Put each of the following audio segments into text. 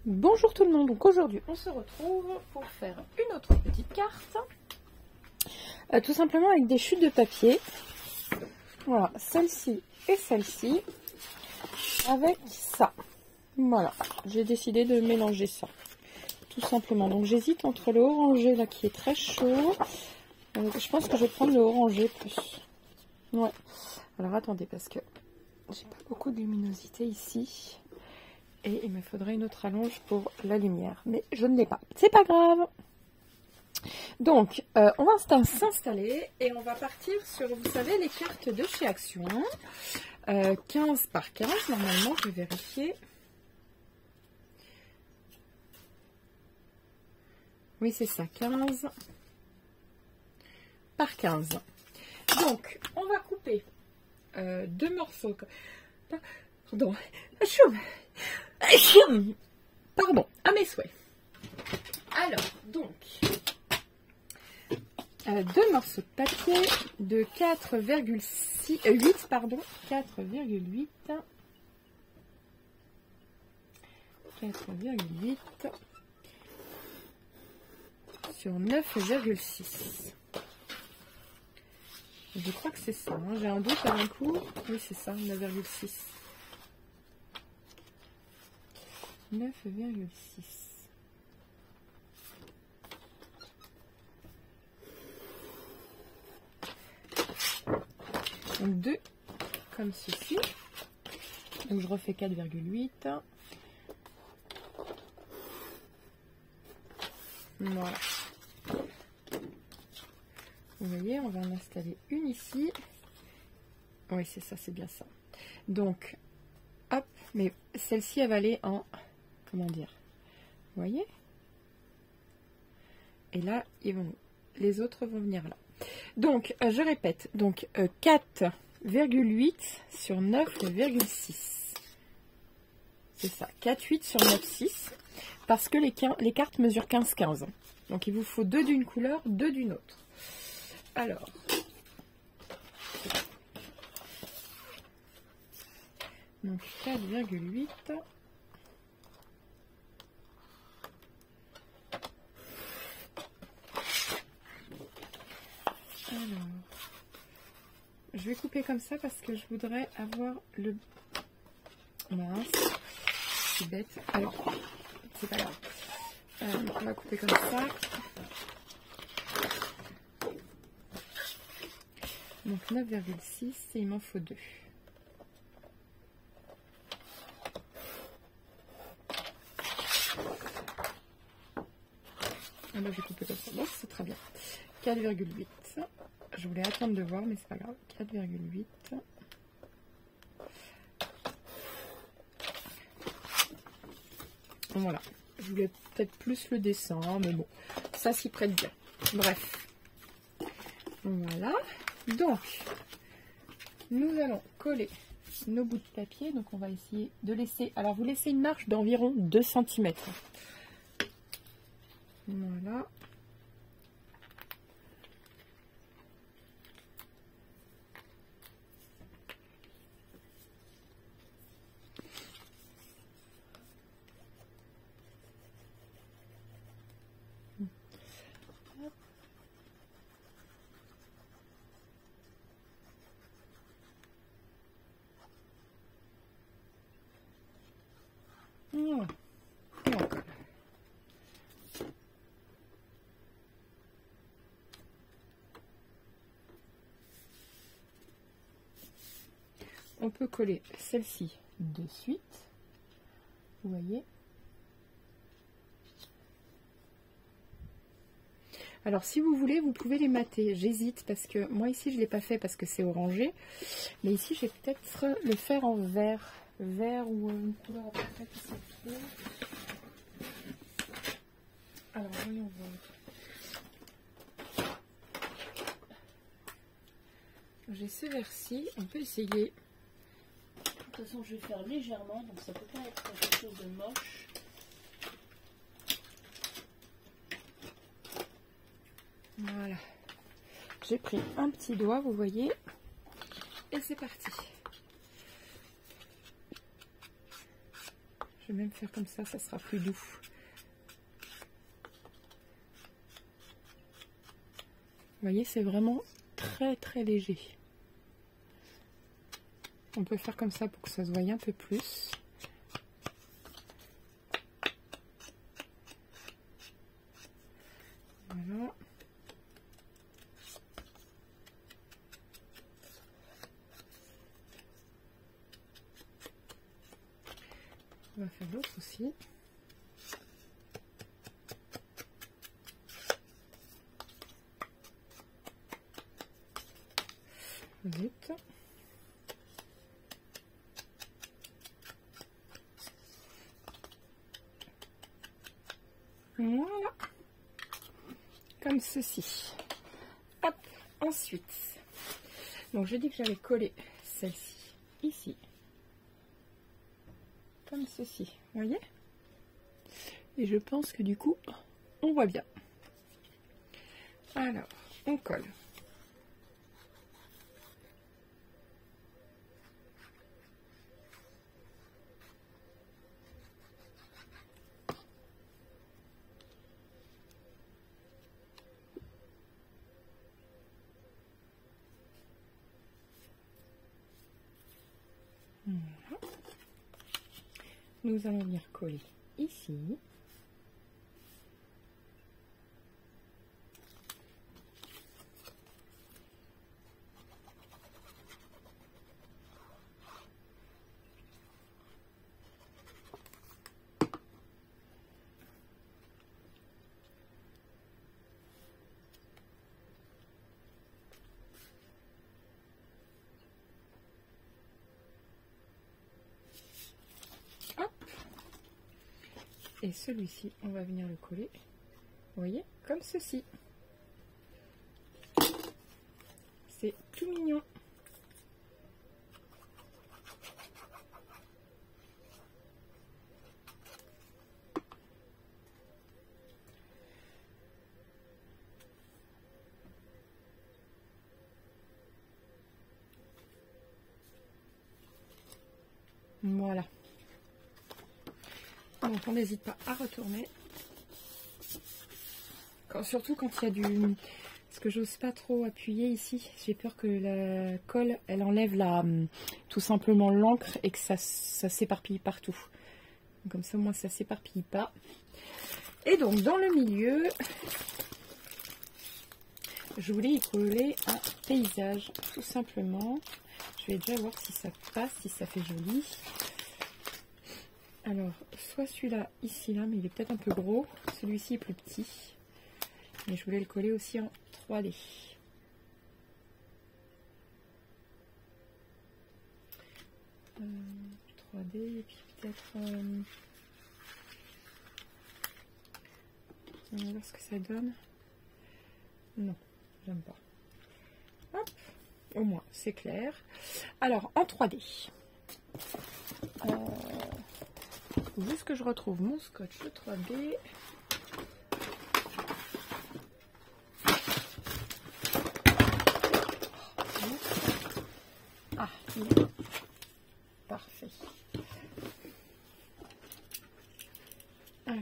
Bonjour tout le monde, donc aujourd'hui on se retrouve pour faire une autre petite carte, tout simplement avec des chutes de papier, voilà, celle-ci et celle-ci, avec ça, voilà, j'ai décidé de mélanger ça, tout simplement, donc j'hésite entre le orangé là qui est très chaud, je pense que je vais prendre le orangé plus, ouais, alors attendez parce que j'ai pas beaucoup de luminosité ici. Et il me faudrait une autre allonge pour la lumière. Mais je ne l'ai pas. C'est pas grave. Donc, on va s'installer et on va partir sur, vous savez, les cartes de chez Action. 15 par 15, normalement, je vais vérifier. Oui, c'est ça, 15 par 15. Donc, on va couper deux morceaux. Pardon. Pardon, à mes souhaits. Alors, donc, deux morceaux de papier de 4,8, pardon, 4,8 sur 9,6. Je crois que c'est ça, hein. J'ai un doute à un coup. Oui, c'est ça, 9,6. 9,6. Donc 2 comme ceci. Donc je refais 4,8. Voilà. Vous voyez, on va en installer une ici. Oui, c'est ça, c'est bien ça. Donc, hop, mais celle-ci, elle va aller en... Comment dire? Vous voyez? Et là, les autres vont venir là. Donc, je répète. Donc, 4,8 sur 9,6. C'est ça. 4,8 sur 9,6. Parce que les cartes mesurent 15,15. Donc, il vous faut deux d'une couleur, deux d'une autre. Alors... Donc, 4,8... Alors, je vais couper comme ça parce que je voudrais avoir le... Mince, c'est bête. Alors, c'est pas grave. On va couper comme ça. Donc 9,6 et il m'en faut 2. Ah là, j'ai coupé comme ça. Bon, c'est très bien. 4,8. Je voulais attendre de voir, mais c'est pas grave. 4,8. Voilà. Je voulais peut-être plus le dessin, mais bon, ça s'y prête bien. Bref. Voilà. Donc, nous allons coller nos bouts de papier. Donc, on va essayer de laisser... Alors, vous laissez une marge d'environ 2 cm. Voilà. Voilà. Et on colle. On peut coller celle-ci de suite. Vous voyez. Alors si vous voulez, vous pouvez les mater. J'hésite parce que moi ici je ne l'ai pas fait parce que c'est orangé. Mais ici je vais peut-être le faire en vert. Vert ou une couleur à peu près qui se trouve. Alors voyons voir. J'ai ce vert-ci, on peut essayer. De toute façon je vais faire légèrement, donc ça peut pas être quelque chose de moche. Voilà. J'ai pris un petit doigt, vous voyez. Et c'est parti. Je vais même faire comme ça sera plus doux. Vous voyez, c'est vraiment très très léger. On peut faire comme ça pour que ça se voie un peu plus. Voilà. On va faire l'autre aussi. Vite. Voilà. Comme ceci. Hop. Ensuite. Donc je dis que j'avais collé celle-ci ici. Comme ceci. Vous voyez? Et je pense que du coup, on voit bien. Alors, on colle. Voilà. Nous allons venir coller ici. Et celui-ci, on va venir le coller, vous voyez, comme ceci. C'est tout mignon. Voilà. Donc on n'hésite pas à retourner. Surtout quand il y a du... Parce que j'ose pas trop appuyer ici. J'ai peur que la colle, elle enlève tout simplement l'encre et que ça s'éparpille partout. Donc, comme ça, moi, ça s'éparpille pas. Et donc, dans le milieu, je voulais y coller un paysage, tout simplement. Je vais déjà voir si ça passe, si ça fait joli. Alors, soit celui-là, ici, là, mais il est peut-être un peu gros. Celui-ci est plus petit. Mais je voulais le coller aussi en 3D. Et puis peut-être... on va voir ce que ça donne. Non, j'aime pas. Hop, au moins, c'est clair. Alors, en 3D. Juste que je retrouve mon scotch de 3D. Ah, il est parfait. Alors.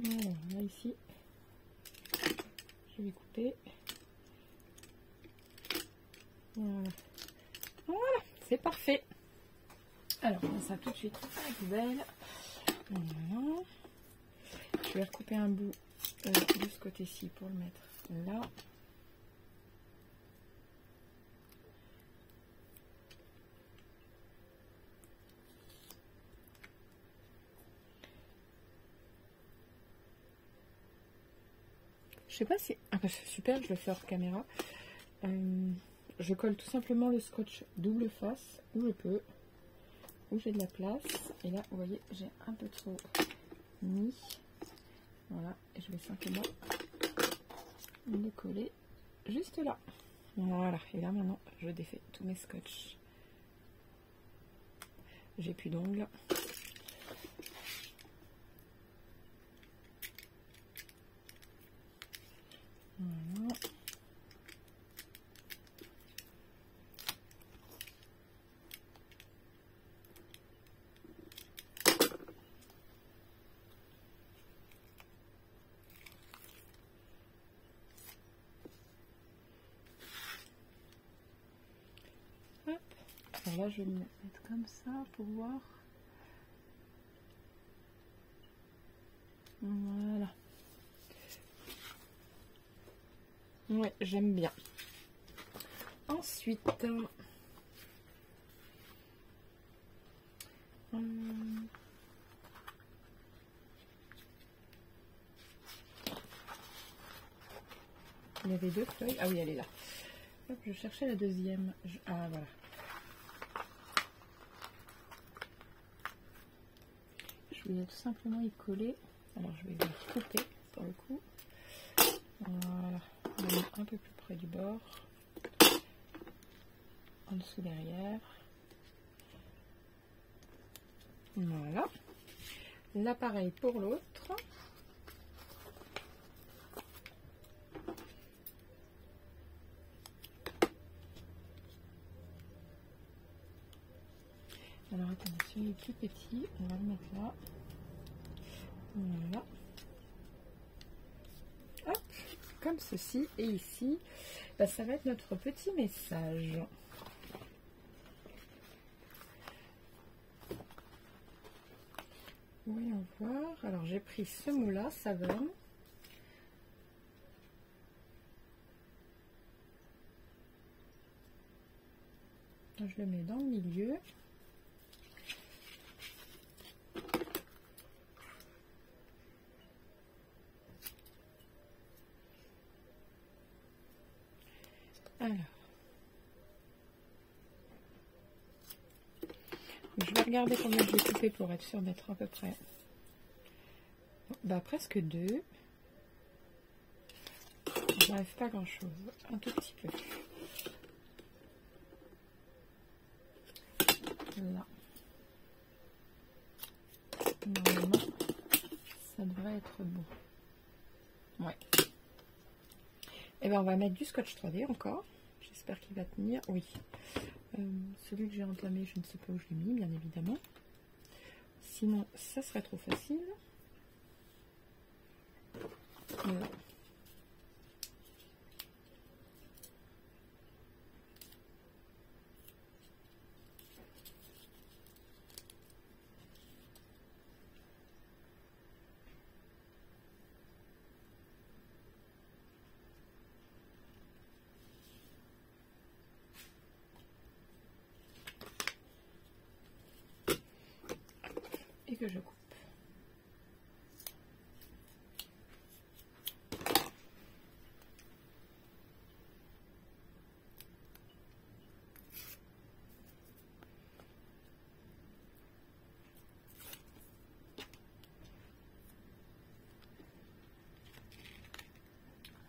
Voilà, là ici, je vais couper. Voilà, voilà, c'est parfait. Alors, on met ça tout de suite à la poubelle. Voilà. Je vais recouper un bout de ce côté-ci pour le mettre là. Je sais pas si... Ah bah c'est super, je le fais hors caméra. Je colle tout simplement le scotch double face où je peux, où j'ai de la place. Et là, vous voyez, j'ai un peu trop mis. Voilà, et je vais simplement le coller juste là. Voilà, et là maintenant je défais tous mes scotch. J'ai plus d'ongles. Voilà. Hop. Alors là, je vais le mettre comme ça pour voir. Voilà. Ouais, j'aime bien. Ensuite, il y avait deux feuilles. Ah oui, elle est là. Hop, je cherchais la deuxième. Ah, voilà. Je vais tout simplement y coller. Alors, je vais le couper pour le coup. Voilà. On va mettre un peu plus près du bord. En dessous derrière. Voilà. Là, pareil pour l'autre. Alors, attendez, celui est plus petit. On va le mettre là. Voilà. Hop, comme ceci. Et ici, bah, ça va être notre petit message. Voyons voir. Alors, j'ai pris ce mot-là, Savane. Je le mets dans le milieu. Alors, je vais regarder combien je vais couper pour être sûr d'être à peu près. Bah, presque deux. J'arrive pas grand chose, un tout petit peu. Là. Normalement, ça devrait être bon. Ouais. Et ben on va mettre du scotch 3D encore. J'espère qu'il va tenir. Oui. Celui que j'ai entamé, je ne sais pas où je l'ai mis, bien évidemment. Sinon, ça serait trop facile. Voilà. Et que je coupe.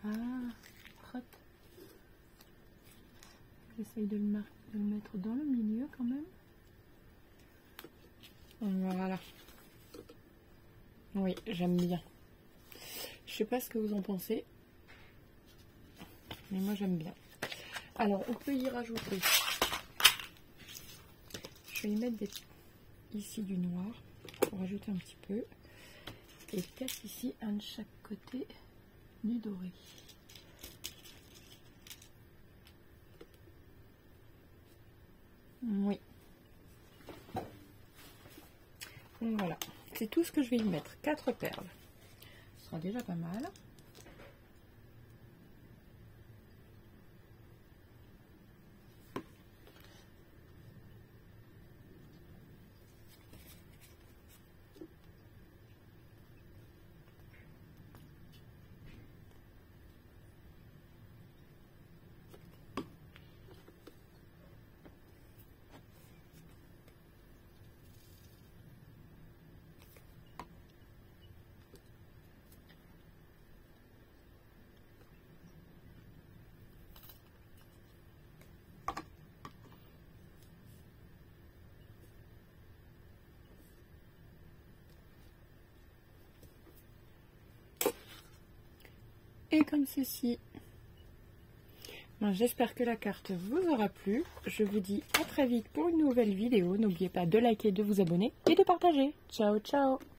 Ah, frotte. J'essaye de le mettre dans le milieu quand même. Voilà. Oui, j'aime bien. Je sais pas ce que vous en pensez, mais moi j'aime bien. Alors, on peut y rajouter. Je vais y mettre ici du noir pour rajouter un petit peu. Et peut-être ici un de chaque côté du doré. Oui. Donc voilà, c'est tout ce que je vais y mettre. 4 perles. Ce sera déjà pas mal. et comme ceci. J'espère que la carte vous aura plu. Je vous dis à très vite pour une nouvelle vidéo. N'oubliez pas de liker, de vous abonner et de partager. Ciao, ciao!